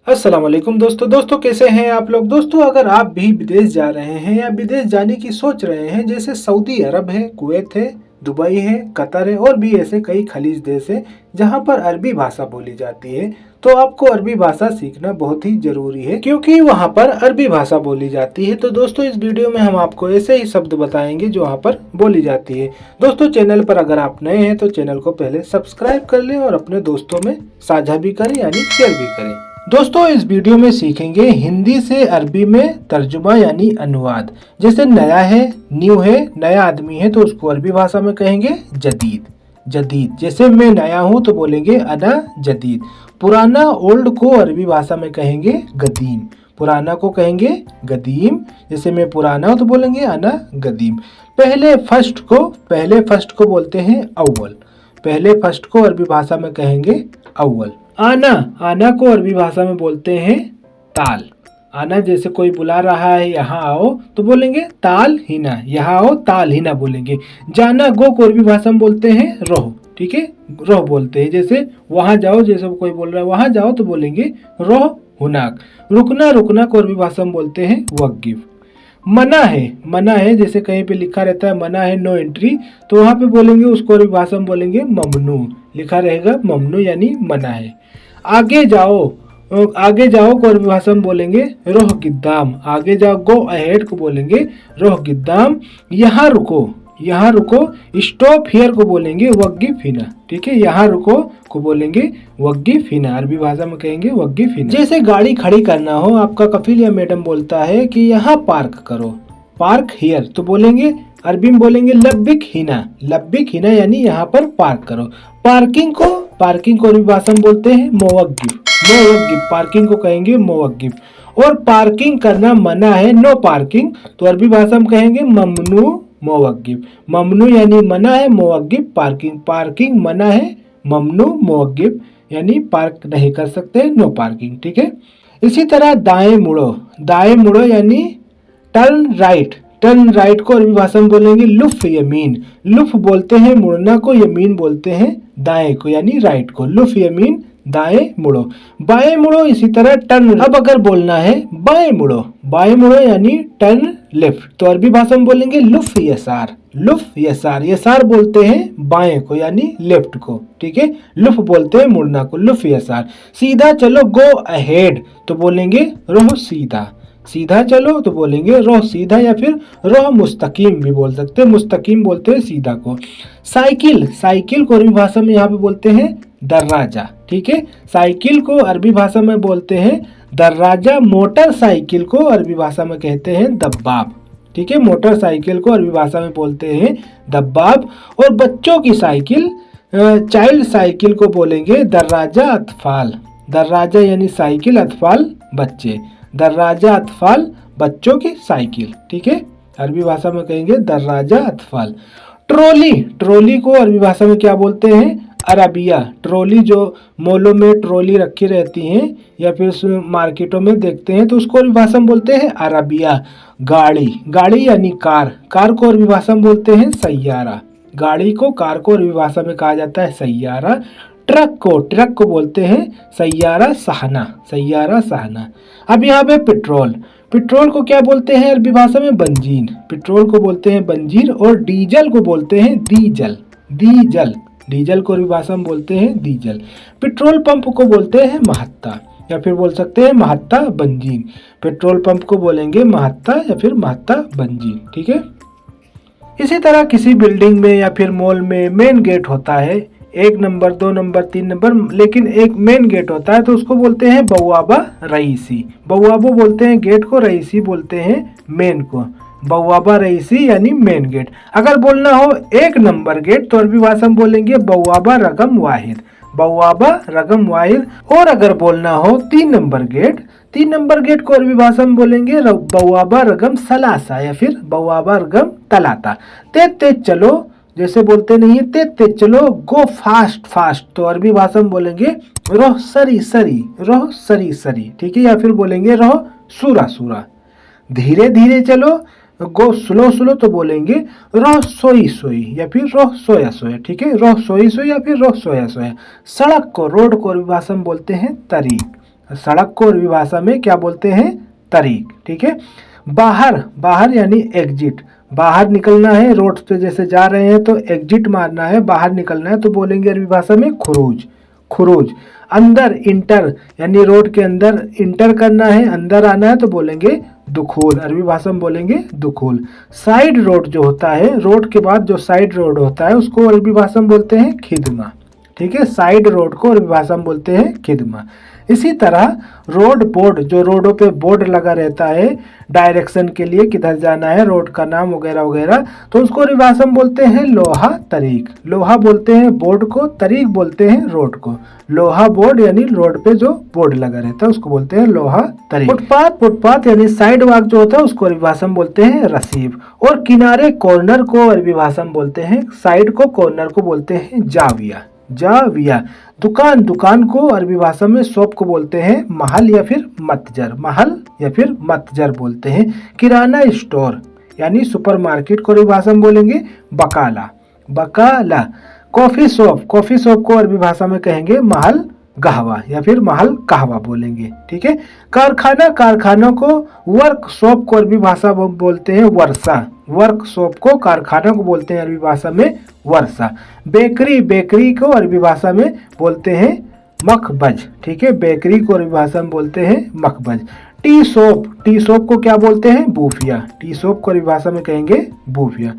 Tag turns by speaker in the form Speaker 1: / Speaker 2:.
Speaker 1: अस्सलाम वालेकुम दोस्तों कैसे हैं आप लोग। दोस्तों अगर आप भी विदेश जा रहे हैं या विदेश जाने की सोच रहे हैं, जैसे सऊदी अरब है, कुवैत है, दुबई है, कतर है और भी ऐसे कई खलीज देश हैं जहां पर अरबी भाषा बोली जाती है, तो आपको अरबी भाषा सीखना बहुत ही जरूरी है क्योंकि वहां पर अरबी भाषा बोली जाती है। तो दोस्तों इस वीडियो में हम आपको ऐसे ही शब्द बताएंगे जो वहां पर बोली जाती है। दोस्तों चैनल पर अगर आप नए हैं तो चैनल को पहले सब्सक्राइब कर लें और अपने दोस्तों में साझा भी करें यानी शेयर भी करें। दोस्तों इस वीडियो में सीखेंगे हिंदी से अरबी में तर्जुमा यानी अनुवाद। जैसे नया है, न्यू है, नया आदमी है तो उसको अरबी भाषा में कहेंगे जदीद। जदीद जैसे मैं नया हूँ तो बोलेंगे अना जदीद। पुराना ओल्ड को अरबी भाषा में कहेंगे गदीम। पुराना को कहेंगे गदीम। जैसे मैं पुराना हूँ तो बोलेंगे अना गदीम। पहले फर्स्ट को बोलते हैं अव्वल। पहले फर्स्ट को अरबी भाषा में कहेंगे अव्वल। आना को अरबी भाषा में बोलते हैं ताल। आना जैसे कोई बुला रहा है यहाँ आओ तो बोलेंगे ताल हिना, यहाँ आओ ताल हिना बोलेंगे। जाना गो को अरबी भाषा में बोलते हैं रोह। ठीक है, रोह बोलते हैं। जैसे वहां जाओ, जैसे कोई बोल रहा है वहां जाओ तो बोलेंगे रोह हुनाक। रुकना को अरबी भाषा में बोलते हैं वक्गिफ। मना है जैसे कहीं पे लिखा रहता है मना है नो एंट्री, तो वहां पे बोलेंगे उसको अरबी भाषा में बोलेंगे ममनू। लिखा रहेगा ममनू यानी मना है। आगे जाओ को अरबी भाषा में बोलेंगे रोह गिद्दाम। आगे जाओ गो अहेड को बोलेंगे रोह गिद्दाम। यहाँ रुको स्टॉप हियर को बोलेंगे वक्गिफ हिना। ठीक है, यहाँ रुको को बोलेंगे वक्गिफ हिना, अरबी भाषा में कहेंगे वक्गिफ हिना। जैसे गाड़ी खड़ी करना हो, आपका कफिल या मैडम बोलता है कि यहाँ पार्क करो, पार्क हियर, तो बोलेंगे अरबी में बोलेंगे लब्बिक हिना यानी यहाँ पर पार्क करो। पार्किंग को अरबी भाषा में बोलते हैं मोवक्गिफ। पार्किंग को कहेंगे मोवक्गिफ। और पार्किंग करना मना है नो पार्किंग, तो अरबी भाषा में कहेंगे ममनू मोवक्गिफ। ममनू यानी मना है, मोवक्गिफ पार्किंग मना है, ममनू मोवक्गिफ यानी पार्क नहीं कर सकते, नो पार्किंग। ठीक है, इसी तरह दाएं मुड़ो यानी टर्न राइट को अरबी भाषा में बोलेंगे लुफ यमीन। लुफ बोलते हैं मुड़ना को, यमीन बोलते हैं दाएं को यानी राइट को। लुफ यमीन दाएं मुड़ो। बाएं मुड़ो इसी तरह टर्न। अब अगर बोलना है बाएं मुड़ो यानी टर्न लेफ्ट, तो अरबी भाषा में बोलेंगे लुफ यसार। यसार बोलते हैं बाएं को यानी लेफ्ट को। ठीक है, लुफ बोलते हैं मुड़ना को, लुफ यसार। सीधा चलो गो अहेड तो बोलेंगे रोह सीधा चलो तो बोलेंगे रोह सीधा, या फिर रोह मुस्तकीम भी बोल सकते हैं। मुस्तकीम बोलते हैं सीधा को। साइकिल को अरबी भाषा में यहाँ पे बोलते हैं दर्राजा। ठीक है, साइकिल को अरबी भाषा में बोलते हैं दर्राजा। मोटरसाइकिल को अरबी भाषा में कहते हैं दब्बाब। ठीक है, मोटरसाइकिल को अरबी भाषा में बोलते हैं दब्बाब। और बच्चों की साइकिल चाइल्ड साइकिल को बोलेंगे दर्राजा अतफाल। दर्राजा यानी साइकिल, अतफाल बच्चे। दर्राजा अतफाल बच्चों की साइकिल। ठीक है, अरबी भाषा में कहेंगे दर्राजा अतफाल। ट्रॉली को अरबी भाषा में क्या बोलते हैं अरबिया। ट्रॉली जो मॉलों में ट्रॉली रखी रहती हैं या फिर मार्केटों में देखते हैं तो उसको अरबी भाषा में बोलते हैं अरबिया। गाड़ी यानी कार को अरबी भाषा में बोलते हैं सैयारा। कार को अरबी भाषा में कहा जाता है सैयारा। ट्रक को बोलते हैं सैयारा सहना। अब यहाँ पे पेट्रोल को क्या बोलते हैं अरबी भाषा में बंजीन। पेट्रोल को बोलते हैं बंजीर। और डीजल को बोलते हैं डीजल को अरबी भाषा में बोलते हैं डीजल। पेट्रोल पंप को बोलते हैं महत्ता, या फिर बोल सकते हैं महत्ता बंजीन। पेट्रोल पंप को बोलेंगे महत्ता या फिर महत्ता बंजीन। ठीक है, इसी तरह किसी बिल्डिंग में या फिर मॉल में मेन गेट होता है, 1 नंबर 2 नंबर 3 नंबर, लेकिन एक मेन गेट होता है तो उसको बोलते हैं बवाबा रईसी। बवाबो बोलते हैं गेट को, रईसी बोलते हैं मेन को। बवाबा रईसी यानी मेन गेट। अगर बोलना हो 1 नंबर गेट तो अरबी भाषा में बोलेंगे बवाबा रकम वाहिद। और अगर बोलना हो 3 नंबर गेट को अरबी भाषा में बोलेंगे बवाबा रकम सलासा या फिर बवाबा रकम तलाता। तेज चलो जैसे बोलते नहीं है तेज चलो, गो फास्ट तो अरबी भाषा में बोलेंगे रोह सरी। ठीक है, या फिर बोलेंगे रोह सूरा। धीरे चलो, गो स्लो तो बोलेंगे रोह सोई या फिर रोह सोया। ठीक है, रोह सोई या फिर रोह सोया। सड़क को रोड को अरबी भाषा में बोलते हैं तरीक। सड़क को अरबी भाषा में क्या बोलते हैं? तरीक। ठीक है। बाहर, बाहर यानी एग्जिट, बाहर निकलना है, रोड पे जैसे जा रहे हैं तो एग्जिट मारना है, बाहर निकलना है तो बोलेंगे अरबी भाषा में खुरूज, खुरूज। अंदर, इंटर यानी रोड के अंदर इंटर करना है, अंदर आना है तो बोलेंगे दुखूल, अरबी भाषा में बोलेंगे दुखूल। साइड रोड जो होता है, रोड के बाद जो साइड रोड होता है उसको अरबी भाषा में बोलते हैं खिदमा। ठीक है, साइड रोड को अरबी भाषा में बोलते हैं खिदमा। इसी तरह रोड बोर्ड, जो रोडों पे बोर्ड लगा रहता है डायरेक्शन के लिए, किधर जाना है, रोड का नाम वगैरह वगैरह, तो उसको अरबी भाषा में बोलते हैं लोहा तरीक। लोहा बोलते हैं बोर्ड को, तरीक बोलते हैं रोड को। लोहा बोर्ड यानी रोड पे जो बोर्ड लगा रहता है उसको बोलते हैं लोहा तरीक। फुटपाथ, फुटपाथ यानी साइड वॉक जो होता है उसको अरबी भाषा में बोलते हैं रसीब। और किनारे, कॉर्नर को अरबी भाषा में बोलते हैं, साइड को, कॉर्नर को बोलते हैं जाविया, जाविया। दुकान, दुकान को अरबी भाषा में शॉप को बोलते हैं महल या फिर मतजर, महल या फिर मतजर बोलते हैं। किराना स्टोर यानी सुपरमार्केट को अरबी भाषा में बोलेंगे बकाला, बकाला। कॉफी शॉप, कॉफी शॉप को अरबी भाषा में कहेंगे महल गहवा या फिर महल कहवा बोलेंगे। ठीक है। कारखाना, कारखानों को, वर्कशॉप को अरबी भाषा में बोलते हैं वर्षा, वर्कशॉप को, कारखाना को बोलते हैं अरबी भाषा में वर्षा। बेकरी, बेकरी को अरबी भाषा में बोलते हैं मखबज। ठीक है, बेकरी को अरबी भाषा में बोलते हैं मखबज। टी शॉप, टी शॉप को क्या बोलते हैं? बूफिया, टी शॉप को अरबी भाषा में कहेंगे बूफिया।